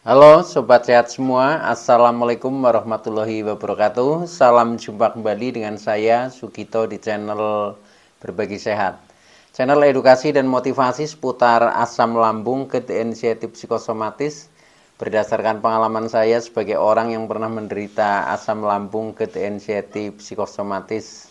Halo Sobat Sehat semua, Assalamualaikum warahmatullahi wabarakatuh. Salam jumpa kembali dengan saya Sugito di channel Berbagi Sehat. Channel edukasi dan motivasi seputar asam lambung, GERD inisiatif psikosomatis. Berdasarkan pengalaman saya sebagai orang yang pernah menderita asam lambung, GERD inisiatif psikosomatis.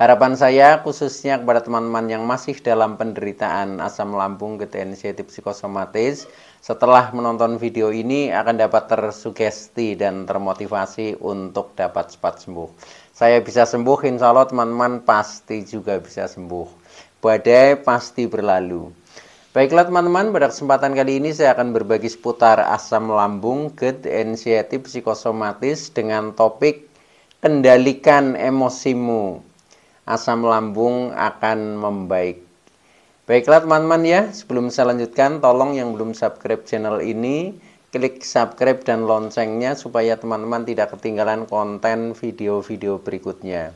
Harapan saya khususnya kepada teman-teman yang masih dalam penderitaan asam lambung, GERD inisiatif psikosomatis, setelah menonton video ini akan dapat tersugesti dan termotivasi untuk dapat cepat sembuh. Saya bisa sembuh, insya Allah teman-teman pasti juga bisa sembuh. Badai pasti berlalu. Baiklah teman-teman, pada kesempatan kali ini saya akan berbagi seputar asam lambung, GERD inisiatif psikosomatis dengan topik kendalikan emosimu. Asam lambung akan membaik. Baiklah teman-teman ya, sebelum saya lanjutkan, tolong yang belum subscribe channel ini, klik subscribe dan loncengnya supaya teman-teman tidak ketinggalan konten video-video berikutnya.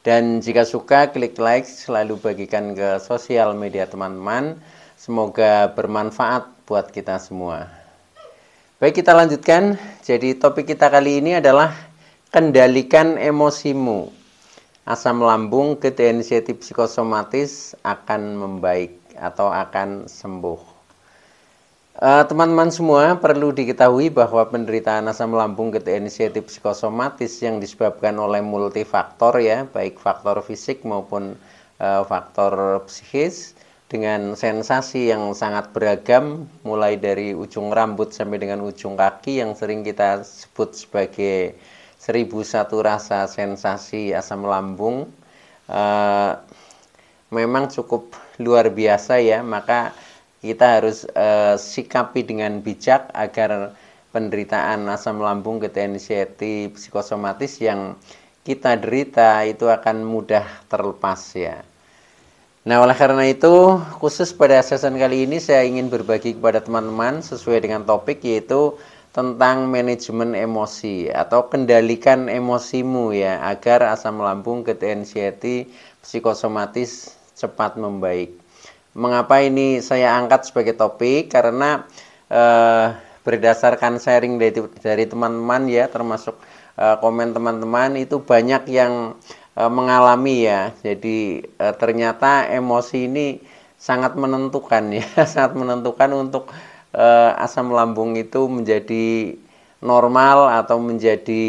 Dan jika suka, klik like, selalu bagikan ke sosial media teman-teman. Semoga bermanfaat buat kita semua. Baik, kita lanjutkan. Jadi topik kita kali ini adalah kendalikan emosimu. Asam lambung, GERD inisiatif psikosomatis akan membaik atau akan sembuh. Teman-teman semua perlu diketahui bahwa penderitaan asam lambung, GERD inisiatif psikosomatis yang disebabkan oleh multifaktor ya, baik faktor fisik maupun faktor psikis, dengan sensasi yang sangat beragam, mulai dari ujung rambut sampai dengan ujung kaki yang sering kita sebut sebagai 1001 rasa sensasi asam lambung. Memang cukup luar biasa ya, maka kita harus sikapi dengan bijak agar penderitaan asam lambung, GERD inisiatif psikosomatis yang kita derita itu akan mudah terlepas ya. Nah, oleh karena itu, khusus pada sesi kali ini saya ingin berbagi kepada teman-teman sesuai dengan topik, yaitu tentang manajemen emosi atau kendalikan emosimu ya, agar asam lambung, GERD inisiatif psikosomatis cepat membaik. Mengapa ini saya angkat sebagai topik? Karena berdasarkan sharing dari teman-teman ya, termasuk komen teman-teman, itu banyak yang mengalami ya. Jadi ternyata emosi ini sangat menentukan ya, sangat menentukan untuk asam lambung itu menjadi normal atau menjadi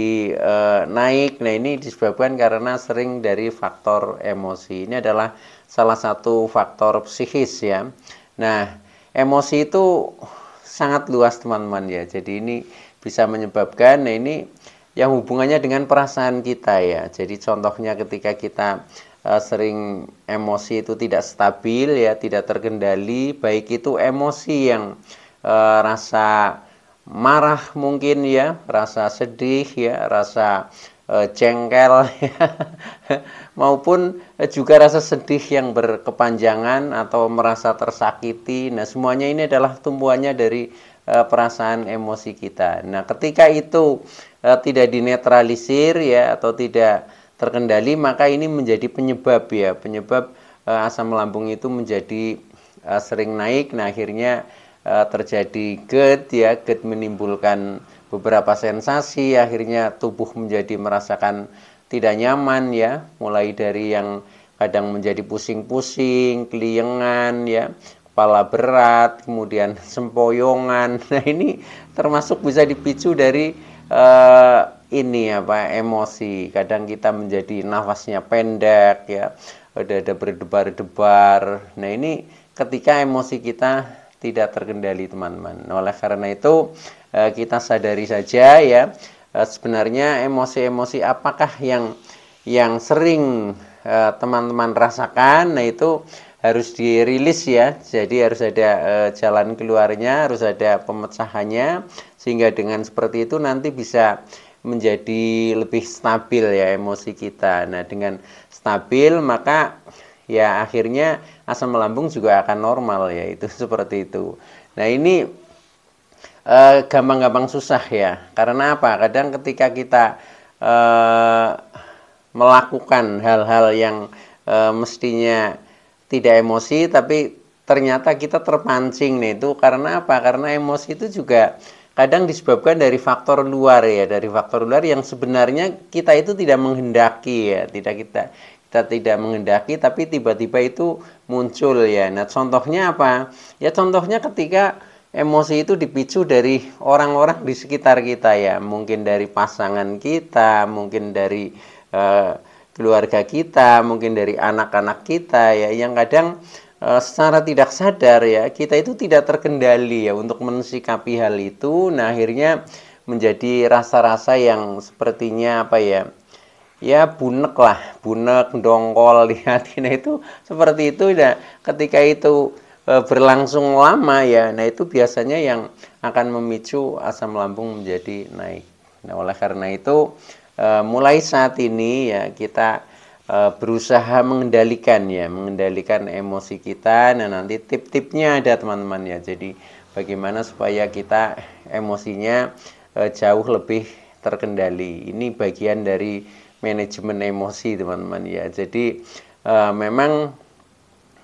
naik. Nah, ini disebabkan karena sering dari faktor emosi. Ini adalah salah satu faktor psikis ya. Nah, emosi itu sangat luas teman-teman ya. Jadi ini bisa menyebabkan, nah ini yang hubungannya dengan perasaan kita ya. Jadi contohnya ketika kita sering emosi itu tidak stabil ya, tidak terkendali, baik itu emosi yang rasa marah mungkin ya, rasa sedih ya, rasa jengkel ya, maupun juga rasa sedih yang berkepanjangan atau merasa tersakiti. Nah, semuanya ini adalah tumbuhannya dari perasaan emosi kita. Nah, ketika itu tidak dinetralisir ya atau tidak terkendali, maka ini menjadi penyebab ya, penyebab asam lambung itu menjadi sering naik. Nah, akhirnya terjadi GERD ya, GERD menimbulkan beberapa sensasi, akhirnya tubuh menjadi merasakan tidak nyaman ya, mulai dari yang kadang menjadi pusing-pusing, keliengan ya, kepala berat, kemudian sempoyongan. Nah, ini termasuk bisa dipicu dari ini apa, emosi. Kadang kita menjadi nafasnya pendek ya, ada berdebar-debar. Nah, ini ketika emosi kita tidak terkendali teman-teman. Oleh karena itu kita sadari saja ya, sebenarnya emosi-emosi apakah yang sering teman-teman rasakan. Nah, itu harus dirilis ya. Jadi harus ada jalan keluarnya, harus ada pemecahannya, sehingga dengan seperti itu nanti bisa menjadi lebih stabil ya emosi kita. Nah, dengan stabil maka ya akhirnya asam lambung juga akan normal ya, itu seperti itu. Nah, ini gampang-gampang susah ya. Karena apa? Kadang ketika kita melakukan hal-hal yang mestinya tidak emosi, tapi ternyata kita terpancing nih, itu karena apa? Karena emosi itu juga kadang disebabkan dari faktor luar ya, dari faktor luar yang sebenarnya kita itu tidak menghendaki ya, kita tidak menghendaki, tapi tiba-tiba itu muncul ya. Nah, contohnya apa? Ya contohnya ketika emosi itu dipicu dari orang-orang di sekitar kita ya, mungkin dari pasangan kita, mungkin dari keluarga kita, mungkin dari anak-anak kita ya, yang kadang secara tidak sadar ya kita itu tidak terkendali ya untuk mensikapi hal itu. Nah, akhirnya menjadi rasa-rasa yang sepertinya apa ya, ya bunek lah, bunek dongkol di hati. Nah, itu seperti itu. Nah, ketika itu berlangsung lama ya, nah itu biasanya yang akan memicu asam lambung menjadi naik. Nah, oleh karena itu mulai saat ini ya kita berusaha mengendalikan emosi kita. Nah, nanti tip-tipnya ada teman-teman ya. Jadi bagaimana supaya kita emosinya jauh lebih terkendali. Ini bagian dari manajemen emosi teman-teman ya. Jadi memang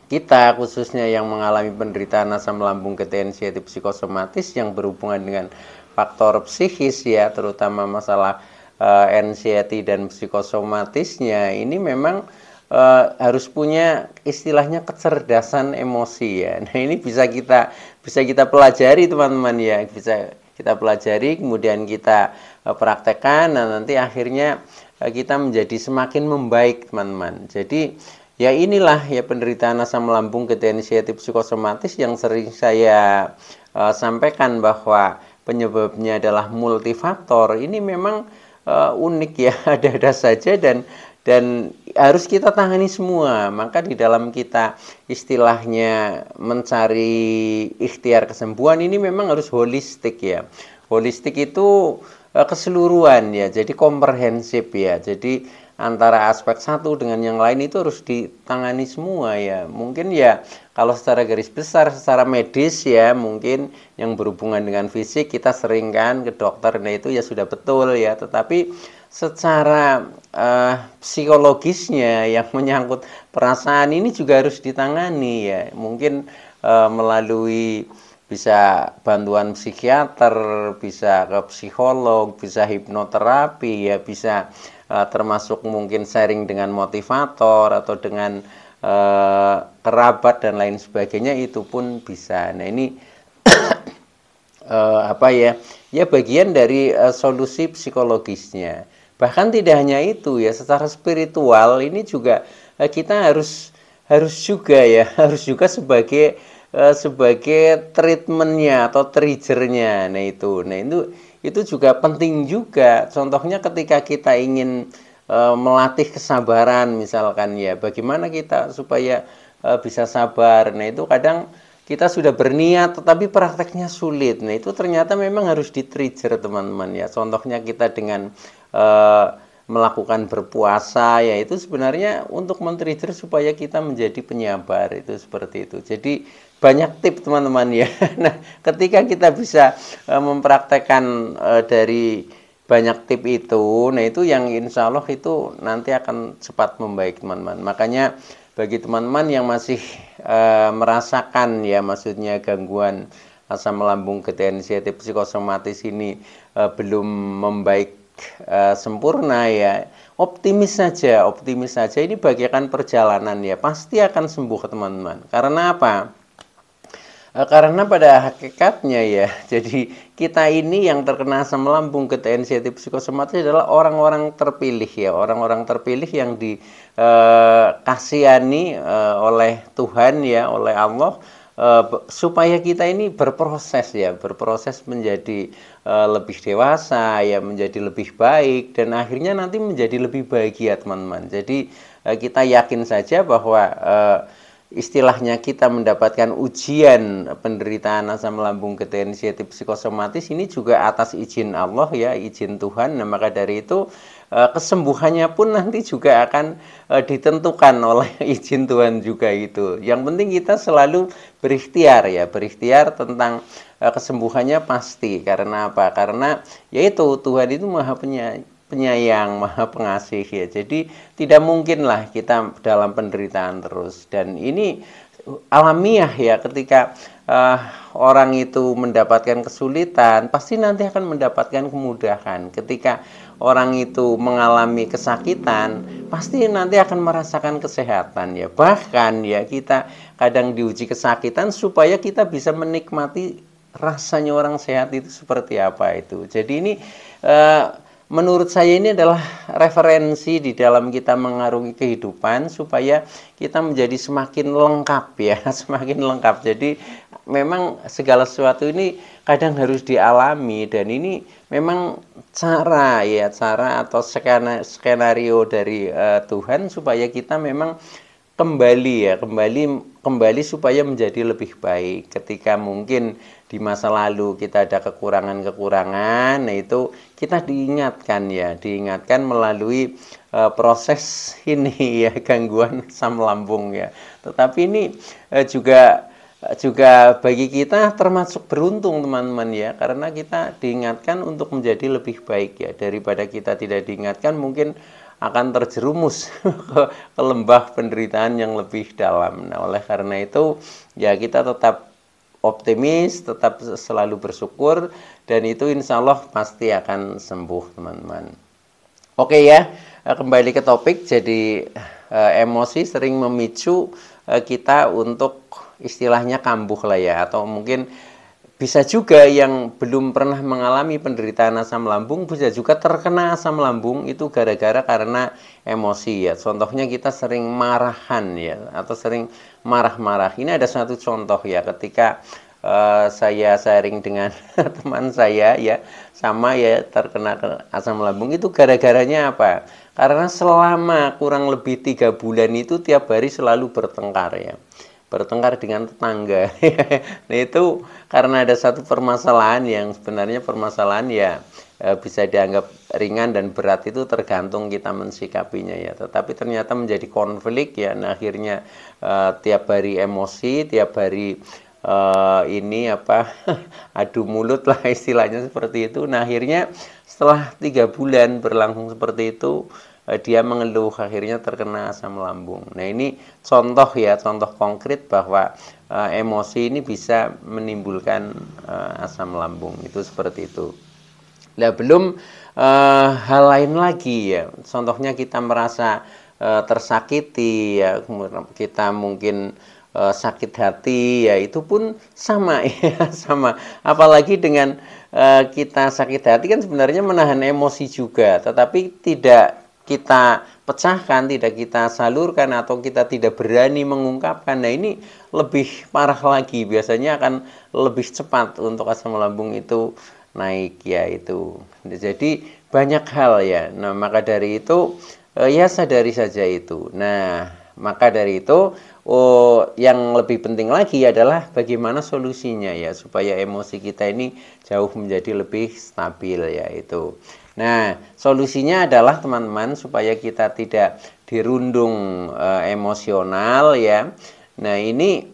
kita khususnya yang mengalami penderitaan asam lambung, gejala anxiety psikosomatis yang berhubungan dengan faktor psikis ya, terutama masalah anxiety dan psikosomatisnya, ini memang harus punya istilahnya kecerdasan emosi ya. Nah, ini bisa kita pelajari teman-teman ya, bisa kita pelajari, kemudian kita praktekkan, dan nanti akhirnya kita menjadi semakin membaik teman-teman. Jadi ya inilah ya penderitaan asam lambung, gejala anxiety psikosomatis yang sering saya sampaikan bahwa penyebabnya adalah multifaktor. Ini memang unik ya, ada-ada saja dan harus kita tangani semua. Maka di dalam kita istilahnya mencari ikhtiar kesembuhan ini memang harus holistik ya. Holistik itu keseluruhan ya, jadi komprehensif ya. Jadi antara aspek satu dengan yang lain itu harus ditangani semua ya. Mungkin ya kalau secara garis besar, secara medis ya, mungkin yang berhubungan dengan fisik kita sering kan ke dokter, nah itu ya sudah betul ya. Tetapi secara psikologisnya yang menyangkut perasaan ini juga harus ditangani ya. Mungkin melalui bisa bantuan psikiater, bisa ke psikolog, bisa hipnoterapi ya, bisa termasuk mungkin sharing dengan motivator atau dengan kerabat dan lain sebagainya, itu pun bisa. Nah, ini apa ya? Ya bagian dari solusi psikologisnya. Bahkan tidak hanya itu ya, secara spiritual ini juga kita harus juga ya, harus juga sebagai treatmentnya atau triggernya. Nah itu juga penting juga. Contohnya ketika kita ingin melatih kesabaran misalkan ya, bagaimana kita supaya bisa sabar. Nah itu kadang kita sudah berniat tetapi prakteknya sulit. Nah itu ternyata memang harus di-trigger teman-teman ya. Contohnya kita dengan melakukan berpuasa ya, itu sebenarnya untuk men-trigger supaya kita menjadi penyabar, itu seperti itu. Jadi banyak tip teman-teman ya. Nah ketika kita bisa mempraktekkan dari banyak tip itu, nah itu yang insya Allah itu nanti akan cepat membaik teman-teman. Makanya bagi teman-teman yang masih merasakan ya, maksudnya gangguan asam lambung, gejala anxiety psikosomatis ini belum membaik sempurna ya, optimis saja, ini bagian perjalanan ya, pasti akan sembuh teman-teman. Karena apa? Karena pada hakikatnya ya, jadi kita ini yang terkena asam lambung, gejala anxiety psikosomatis adalah orang-orang terpilih ya, orang-orang terpilih yang dikasihani oleh Tuhan ya, oleh Allah, supaya kita ini berproses menjadi lebih dewasa ya, menjadi lebih baik, dan akhirnya nanti menjadi lebih bahagia teman-teman. Jadi kita yakin saja bahwa istilahnya kita mendapatkan ujian penderitaan asam lambung, gejala anxiety psikosomatis ini juga atas izin Allah ya, izin Tuhan. Nah maka dari itu kesembuhannya pun nanti juga akan ditentukan oleh izin Tuhan juga itu. Yang penting kita selalu berikhtiar ya, berikhtiar tentang kesembuhannya pasti. Karena apa? Karena yaitu Tuhan itu maha penyayang, maha pengasih ya. Jadi tidak mungkinlah kita dalam penderitaan terus. Dan ini alamiah ya, ketika orang itu mendapatkan kesulitan, pasti nanti akan mendapatkan kemudahan. Ketika orang itu mengalami kesakitan, pasti nanti akan merasakan kesehatan ya. Bahkan ya, kita kadang diuji kesakitan supaya kita bisa menikmati rasanya orang sehat itu seperti apa itu. Jadi ini menurut saya ini adalah referensi di dalam kita mengarungi kehidupan supaya kita menjadi semakin lengkap ya, semakin lengkap. Jadi memang segala sesuatu ini kadang harus dialami, dan ini memang cara atau skenario dari Tuhan supaya kita memang kembali supaya menjadi lebih baik. Ketika mungkin di masa lalu kita ada kekurangan-kekurangan, nah itu kita diingatkan melalui proses ini ya, gangguan asam lambung ya. Tetapi ini juga bagi kita termasuk beruntung teman-teman ya, karena kita diingatkan untuk menjadi lebih baik ya, daripada kita tidak diingatkan mungkin akan terjerumus ke lembah penderitaan yang lebih dalam. Nah, oleh karena itu ya, kita tetap optimis, tetap selalu bersyukur, dan itu insya Allah pasti akan sembuh teman-teman. Oke ya, kembali ke topik. Jadi emosi sering memicu kita untuk istilahnya kambuh lah ya, atau mungkin bisa juga yang belum pernah mengalami penderitaan asam lambung bisa juga terkena asam lambung itu karena emosi ya. Contohnya kita sering marahan ya, atau sering marah-marah. Ini ada satu contoh ya, ketika saya sharing dengan teman saya ya, sama ya terkena asam lambung. Itu gara-garanya apa? Karena selama kurang lebih 3 bulan itu tiap hari selalu bertengkar ya, bertengkar dengan tetangga. Nah itu karena ada satu permasalahan yang sebenarnya permasalahan ya bisa dianggap ringan dan berat, itu tergantung kita mensikapinya ya. Tetapi ternyata menjadi konflik ya. Nah akhirnya tiap hari emosi, tiap hari adu mulut lah istilahnya seperti itu. Nah akhirnya setelah 3 bulan berlangsung seperti itu, dia mengeluh, akhirnya terkena asam lambung. Nah ini contoh konkret bahwa emosi ini bisa menimbulkan asam lambung, itu seperti itu. Nah belum hal lain lagi ya, contohnya kita merasa tersakiti ya, kita mungkin sakit hati ya, itu pun sama ya, sama. Apalagi dengan kita sakit hati kan sebenarnya menahan emosi juga, tetapi tidak kita pecahkan, tidak kita salurkan, atau kita tidak berani mengungkapkan. Nah ini lebih parah lagi, biasanya akan lebih cepat untuk asam lambung itu naik ya itu. Jadi banyak hal ya. Nah maka dari itu ya sadari saja itu. Nah maka dari itu yang lebih penting lagi adalah bagaimana solusinya ya, supaya emosi kita ini jauh menjadi lebih stabil ya itu. Nah, solusinya adalah teman-teman supaya kita tidak dirundung emosional ya. Nah, ini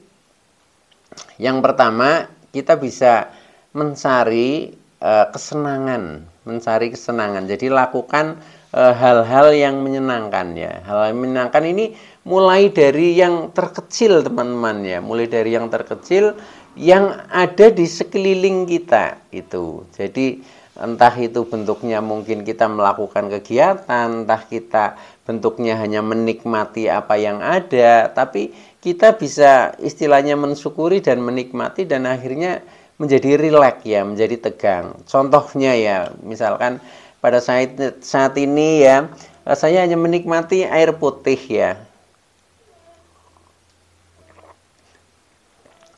yang pertama, kita bisa mencari kesenangan. Jadi lakukan hal-hal yang menyenangkan ya. Hal yang menyenangkan ini mulai dari yang terkecil teman-teman ya. Mulai dari yang terkecil yang ada di sekeliling kita itu. Jadi entah itu bentuknya mungkin kita melakukan kegiatan, entah kita bentuknya hanya menikmati apa yang ada, tapi kita bisa istilahnya mensyukuri dan menikmati, dan akhirnya menjadi rileks ya, menjadi tegang. Contohnya ya, misalkan pada saat ini ya, saya hanya menikmati air putih ya.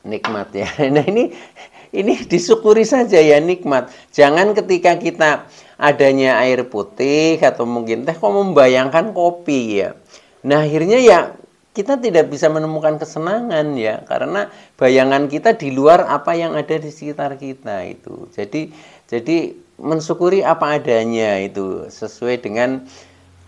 Nikmat ya. Nah ini disyukuri saja ya, nikmat. Jangan ketika kita adanya air putih atau mungkin teh kok membayangkan kopi ya. Nah akhirnya ya kita tidak bisa menemukan kesenangan ya, karena bayangan kita di luar apa yang ada di sekitar kita itu. Jadi mensyukuri apa adanya itu sesuai dengan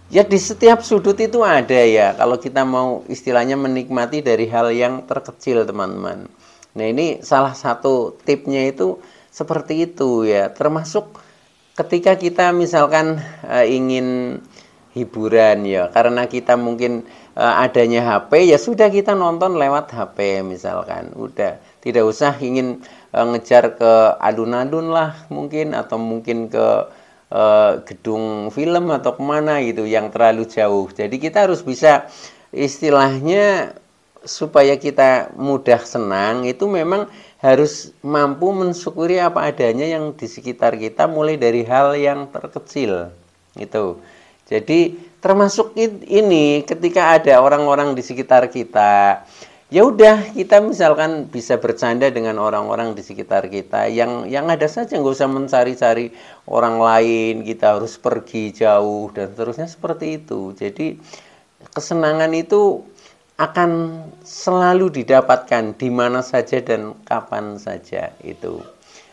ya, di setiap sudut itu ada ya. Kalau kita mau istilahnya menikmati dari hal yang terkecil teman-teman. Nah ini salah satu tipnya itu seperti itu ya, termasuk ketika kita misalkan ingin hiburan ya, karena kita mungkin adanya HP, ya sudah kita nonton lewat HP misalkan. Udah, tidak usah ingin ngejar ke alun-alun lah mungkin, atau mungkin ke gedung film atau kemana gitu yang terlalu jauh. Jadi kita harus bisa, istilahnya supaya kita mudah senang itu memang harus mampu mensyukuri apa adanya yang di sekitar kita, mulai dari hal yang terkecil gitu. Jadi termasuk ini ketika ada orang-orang di sekitar kita, ya udah kita misalkan bisa bercanda dengan orang-orang di sekitar kita yang ada saja, nggak usah mencari-cari orang lain, kita harus pergi jauh dan seterusnya seperti itu. Jadi kesenangan itu akan selalu didapatkan di mana saja dan kapan saja itu.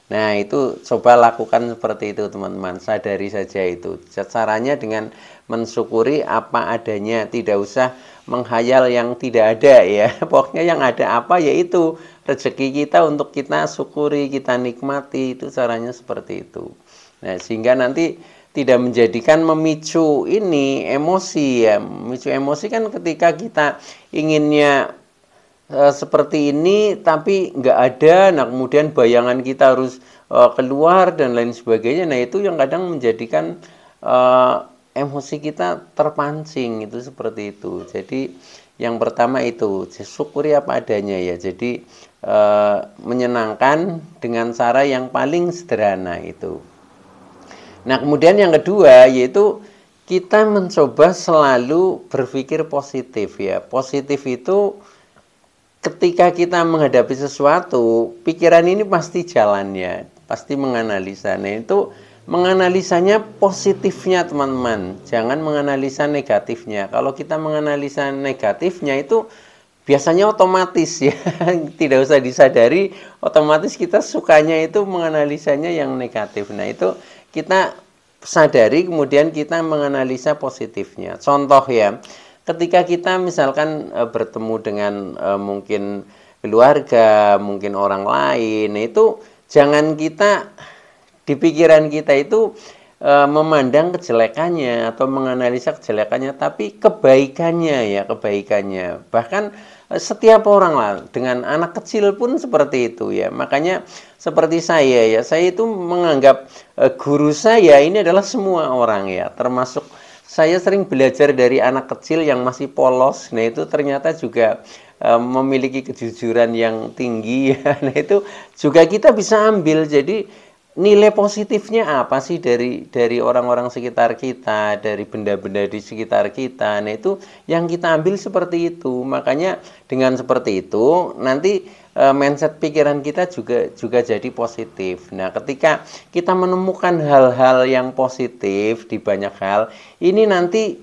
Nah, itu coba lakukan seperti itu teman-teman, sadari saja itu. Caranya dengan mensyukuri apa adanya, tidak usah menghayal yang tidak ada ya. Pokoknya yang ada apa yaitu rezeki kita untuk kita syukuri, kita nikmati, itu caranya seperti itu. Nah, sehingga nanti tidak menjadikan memicu ini emosi ya. Memicu emosi kan ketika kita inginnya seperti ini tapi nggak ada, nah kemudian bayangan kita harus keluar dan lain sebagainya. Nah itu yang kadang menjadikan emosi kita terpancing, itu seperti itu. Jadi yang pertama itu syukuri apa adanya ya. Jadi menyenangkan dengan cara yang paling sederhana itu. Nah kemudian yang kedua yaitu kita mencoba selalu berpikir positif ya. Positif itu ketika kita menghadapi sesuatu, pikiran ini pasti jalannya, pasti menganalisa. Nah itu menganalisanya positifnya teman-teman, jangan menganalisa negatifnya. Kalau kita menganalisa negatifnya itu biasanya otomatis ya, tidak usah disadari, otomatis kita sukanya itu menganalisanya yang negatif. Nah itu kita sadari, kemudian kita menganalisa positifnya. Contoh ya, ketika kita misalkan bertemu dengan mungkin keluarga, mungkin orang lain, itu jangan kita di pikiran kita itu memandang kejelekannya atau menganalisa kejelekannya, tapi kebaikannya ya, kebaikannya. Bahkan setiap orang lah, dengan anak kecil pun seperti itu ya. Makanya seperti saya ya, saya itu menganggap guru saya ini adalah semua orang ya, termasuk saya sering belajar dari anak kecil yang masih polos. Nah itu ternyata juga memiliki kejujuran yang tinggi ya. Nah itu juga kita bisa ambil. Jadi nilai positifnya apa sih dari orang-orang sekitar kita, dari benda-benda di sekitar kita. Nah itu yang kita ambil seperti itu. Makanya dengan seperti itu nanti mindset pikiran kita juga jadi positif. Nah ketika kita menemukan hal-hal yang positif di banyak hal, ini nanti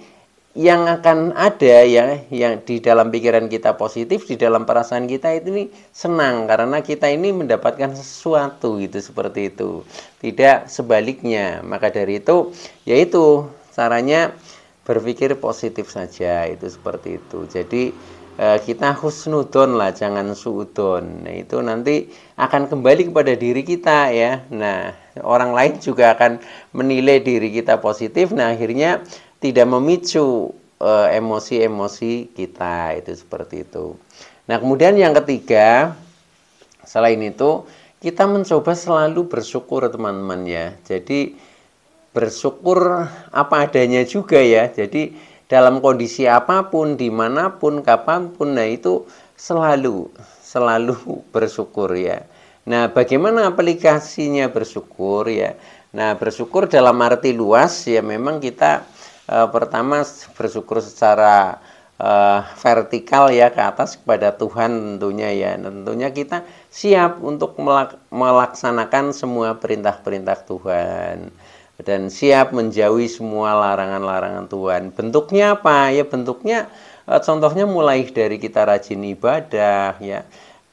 yang akan ada ya, yang di dalam pikiran kita positif, di dalam perasaan kita itu nih senang karena kita ini mendapatkan sesuatu gitu, seperti itu. Tidak sebaliknya. Maka dari itu yaitu caranya berpikir positif saja, itu seperti itu. Jadi kita husnudon lah, jangan suudon. Nah itu nanti akan kembali kepada diri kita ya. Nah orang lain juga akan menilai diri kita positif. Nah akhirnya tidak memicu emosi-emosi kita, itu seperti itu. Nah kemudian yang ketiga, selain itu kita mencoba selalu bersyukur teman-teman ya. Jadi bersyukur apa adanya juga ya. Jadi dalam kondisi apapun, dimanapun, kapanpun, nah itu selalu bersyukur ya. Nah bagaimana aplikasinya bersyukur ya. Nah bersyukur dalam arti luas ya, memang kita pertama bersyukur secara vertikal ya, ke atas kepada Tuhan tentunya ya. Tentunya kita siap untuk melaksanakan semua perintah-perintah Tuhan dan siap menjauhi semua larangan-larangan Tuhan. Bentuknya apa ya? Bentuknya contohnya mulai dari kita rajin ibadah ya,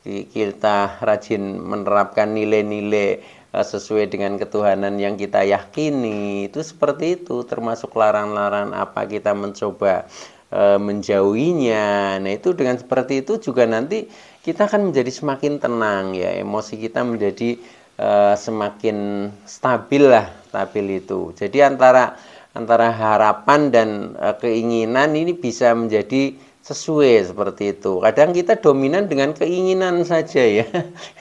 kita rajin menerapkan nilai-nilai sesuai dengan ketuhanan yang kita yakini, itu seperti itu. Termasuk larangan-larangan apa kita mencoba menjauhinya. Nah itu dengan seperti itu juga nanti kita akan menjadi semakin tenang ya, emosi kita menjadi semakin stabil lah, stabil itu. Jadi antara harapan dan keinginan ini bisa menjadi sesuai seperti itu. Kadang kita dominan dengan keinginan saja ya,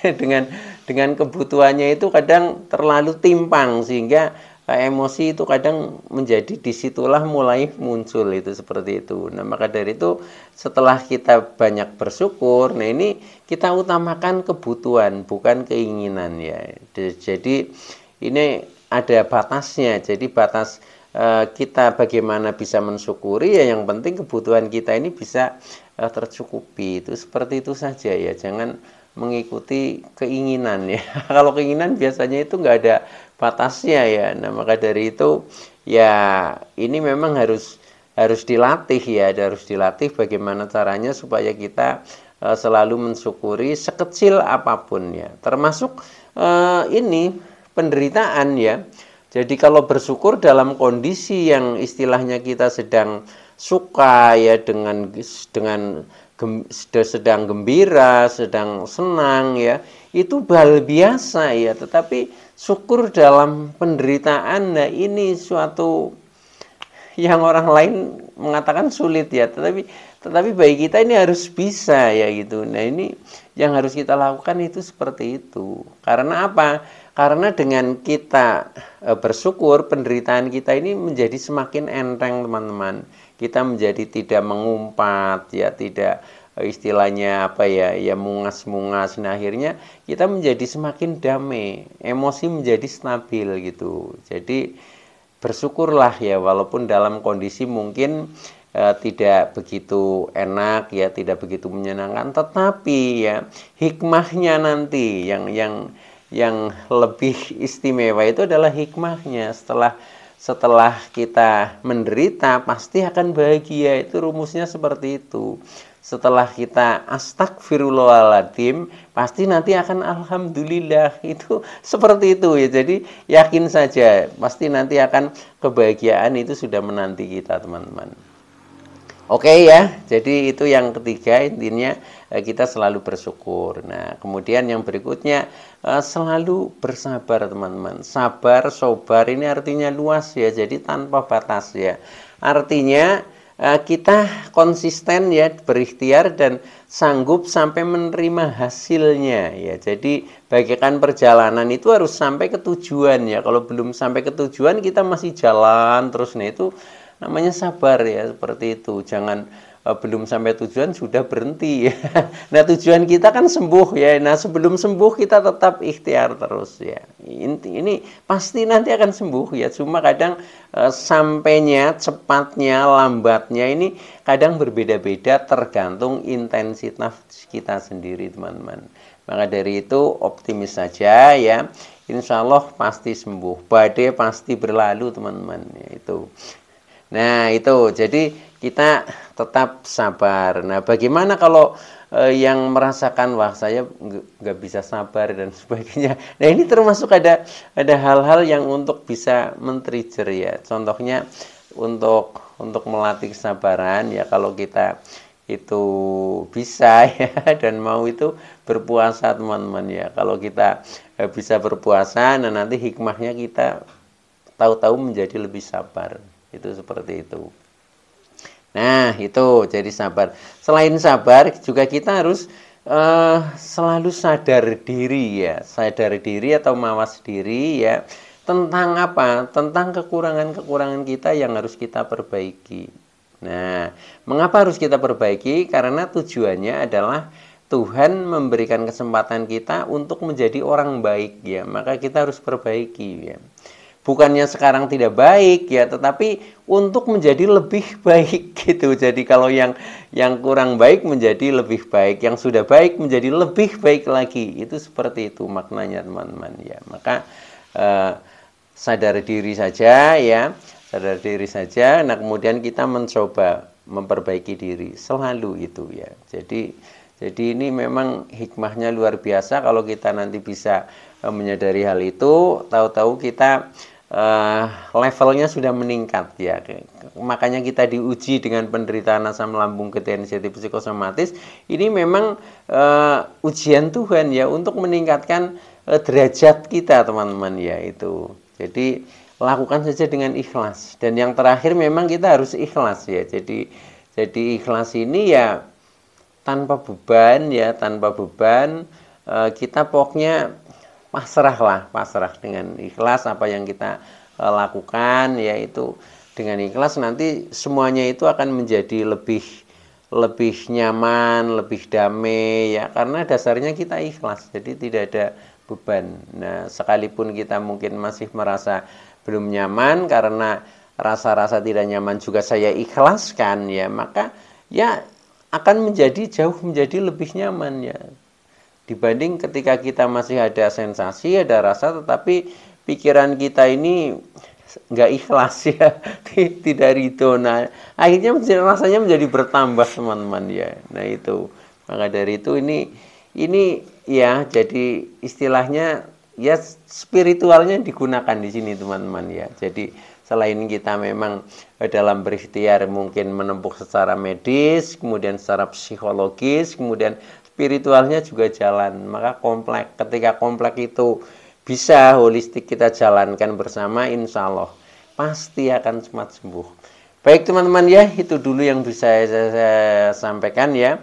dengan kebutuhannya itu kadang terlalu timpang sehingga emosi itu kadang menjadi disitulah mulai muncul itu seperti itu. Nah maka dari itu setelah kita banyak bersyukur, nah ini kita utamakan kebutuhan bukan keinginan ya. Jadi ini ada batasnya. Jadi batas kita bagaimana bisa mensyukuri ya, yang penting kebutuhan kita ini bisa tercukupi. Itu seperti itu saja ya, jangan mengikuti keinginan ya. Kalau keinginan biasanya itu nggak ada batasnya ya. Nah maka dari itu ya ini memang harus dilatih ya, harus dilatih bagaimana caranya supaya kita selalu mensyukuri sekecil apapun ya, termasuk ini penderitaan ya. Jadi kalau bersyukur dalam kondisi yang istilahnya kita sedang suka ya, sedang gembira, sedang senang ya, itu hal biasa ya. Tetapi syukur dalam penderitaan, nah ini suatu yang orang lain mengatakan sulit ya, tetapi bagi kita ini harus bisa ya gitu. Nah ini yang harus kita lakukan itu seperti itu. Karena apa? Karena dengan kita bersyukur, penderitaan kita ini menjadi semakin enteng teman-teman. Kita menjadi tidak mengumpat ya, tidak istilahnya apa ya, ya mungas-mungas. Nah akhirnya kita menjadi semakin damai, emosi menjadi stabil gitu. Jadi bersyukurlah ya, walaupun dalam kondisi mungkin tidak begitu enak ya, tidak begitu menyenangkan, tetapi ya hikmahnya nanti yang lebih istimewa itu adalah hikmahnya. Setelah kita menderita pasti akan bahagia, itu rumusnya seperti itu. Setelah kita astagfirullahaladzim pasti nanti akan alhamdulillah, itu seperti itu ya. Jadi yakin saja pasti nanti akan kebahagiaan itu sudah menanti kita teman-teman. Oke ya, jadi itu yang ketiga, intinya kita selalu bersyukur. Nah kemudian yang berikutnya selalu bersabar teman-teman. Sabar, sobar ini artinya luas ya, jadi tanpa batas ya. Artinya kita konsisten ya, berikhtiar dan sanggup sampai menerima hasilnya ya. Jadi bagaikan perjalanan itu harus sampai ke tujuan ya. Kalau belum sampai ke tujuan kita masih jalan terus, nah itu namanya sabar ya, seperti itu. Jangan belum sampai tujuan sudah berhenti ya. Nah tujuan kita kan sembuh ya. Nah sebelum sembuh kita tetap ikhtiar terus ya. Ini pasti nanti akan sembuh ya. Cuma kadang sampainya, cepatnya, lambatnya ini kadang berbeda-beda tergantung intensitas kita sendiri teman-teman. Maka dari itu optimis saja ya. Insya Allah pasti sembuh. Badai pasti berlalu teman-teman ya, itu. Nah itu, jadi kita tetap sabar. Nah bagaimana kalau yang merasakan wah saya nggak bisa sabar dan sebagainya. Nah ini termasuk ada hal-hal yang untuk bisa men-trigger ya. Contohnya untuk melatih kesabaran ya, kalau kita itu bisa ya dan mau itu berpuasa teman-teman ya. Kalau kita bisa berpuasa, nah nanti hikmahnya kita tahu-tahu menjadi lebih sabar. Itu seperti itu. Nah itu jadi sabar. Selain sabar juga kita harus selalu sadar diri ya, sadar diri atau mawas diri ya, tentang apa? Tentang kekurangan-kekurangan kita yang harus kita perbaiki. Nah mengapa harus kita perbaiki? Karena tujuannya adalah Tuhan memberikan kesempatan kita untuk menjadi orang baik ya, maka kita harus perbaiki ya. Bukannya sekarang tidak baik ya, tetapi untuk menjadi lebih baik gitu. Jadi kalau yang kurang baik menjadi lebih baik, yang sudah baik menjadi lebih baik lagi. Itu seperti itu maknanya teman-teman ya. Maka sadar diri saja ya, sadar diri saja. Nah kemudian kita mencoba memperbaiki diri selalu itu ya. Jadi ini memang hikmahnya luar biasa kalau kita nanti bisa menyadari hal itu, tahu-tahu kita levelnya sudah meningkat ya. Makanya kita diuji dengan penderitaan asam lambung, gejala sensitif psikosomatis. Ini memang ujian Tuhan ya untuk meningkatkan derajat kita teman-teman ya itu. Jadi lakukan saja dengan ikhlas. Dan yang terakhir memang kita harus ikhlas ya. Jadi Jadi ikhlas ini ya tanpa beban ya, tanpa beban. Kita pokoknya pasrah dengan ikhlas apa yang kita lakukan, yaitu dengan ikhlas nanti semuanya itu akan menjadi lebih nyaman, lebih damai ya, karena dasarnya kita ikhlas, jadi tidak ada beban. Nah, sekalipun kita mungkin masih merasa belum nyaman karena rasa-rasa tidak nyaman juga saya ikhlaskan ya, maka ya akan jauh menjadi lebih nyaman ya, dibanding ketika kita masih ada sensasi, ada rasa, tetapi pikiran kita ini nggak ikhlas ya, tidak ridho. Nah, akhirnya rasanya menjadi bertambah teman-teman ya. Nah itu, maka dari itu ini ya, jadi istilahnya ya spiritualnya digunakan di sini teman-teman ya. Jadi selain kita memang dalam berikhtiar mungkin menempuh secara medis, kemudian secara psikologis, kemudian spiritualnya juga jalan. Maka ketika komplek itu bisa holistik kita jalankan bersama, insya Allah pasti akan cepat sembuh. Baik teman-teman ya, itu dulu yang bisa saya sampaikan ya.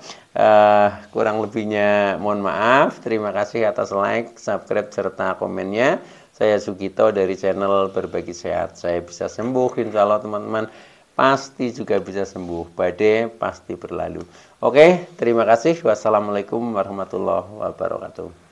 Kurang lebihnya mohon maaf. Terima kasih atas like, subscribe, serta komennya. Saya Sugito dari channel Berbagi Sehat. Saya bisa sembuh, insya Allah teman-teman pasti juga bisa sembuh. Badai pasti berlalu. Oke, terima kasih. Wassalamualaikum warahmatullahi wabarakatuh.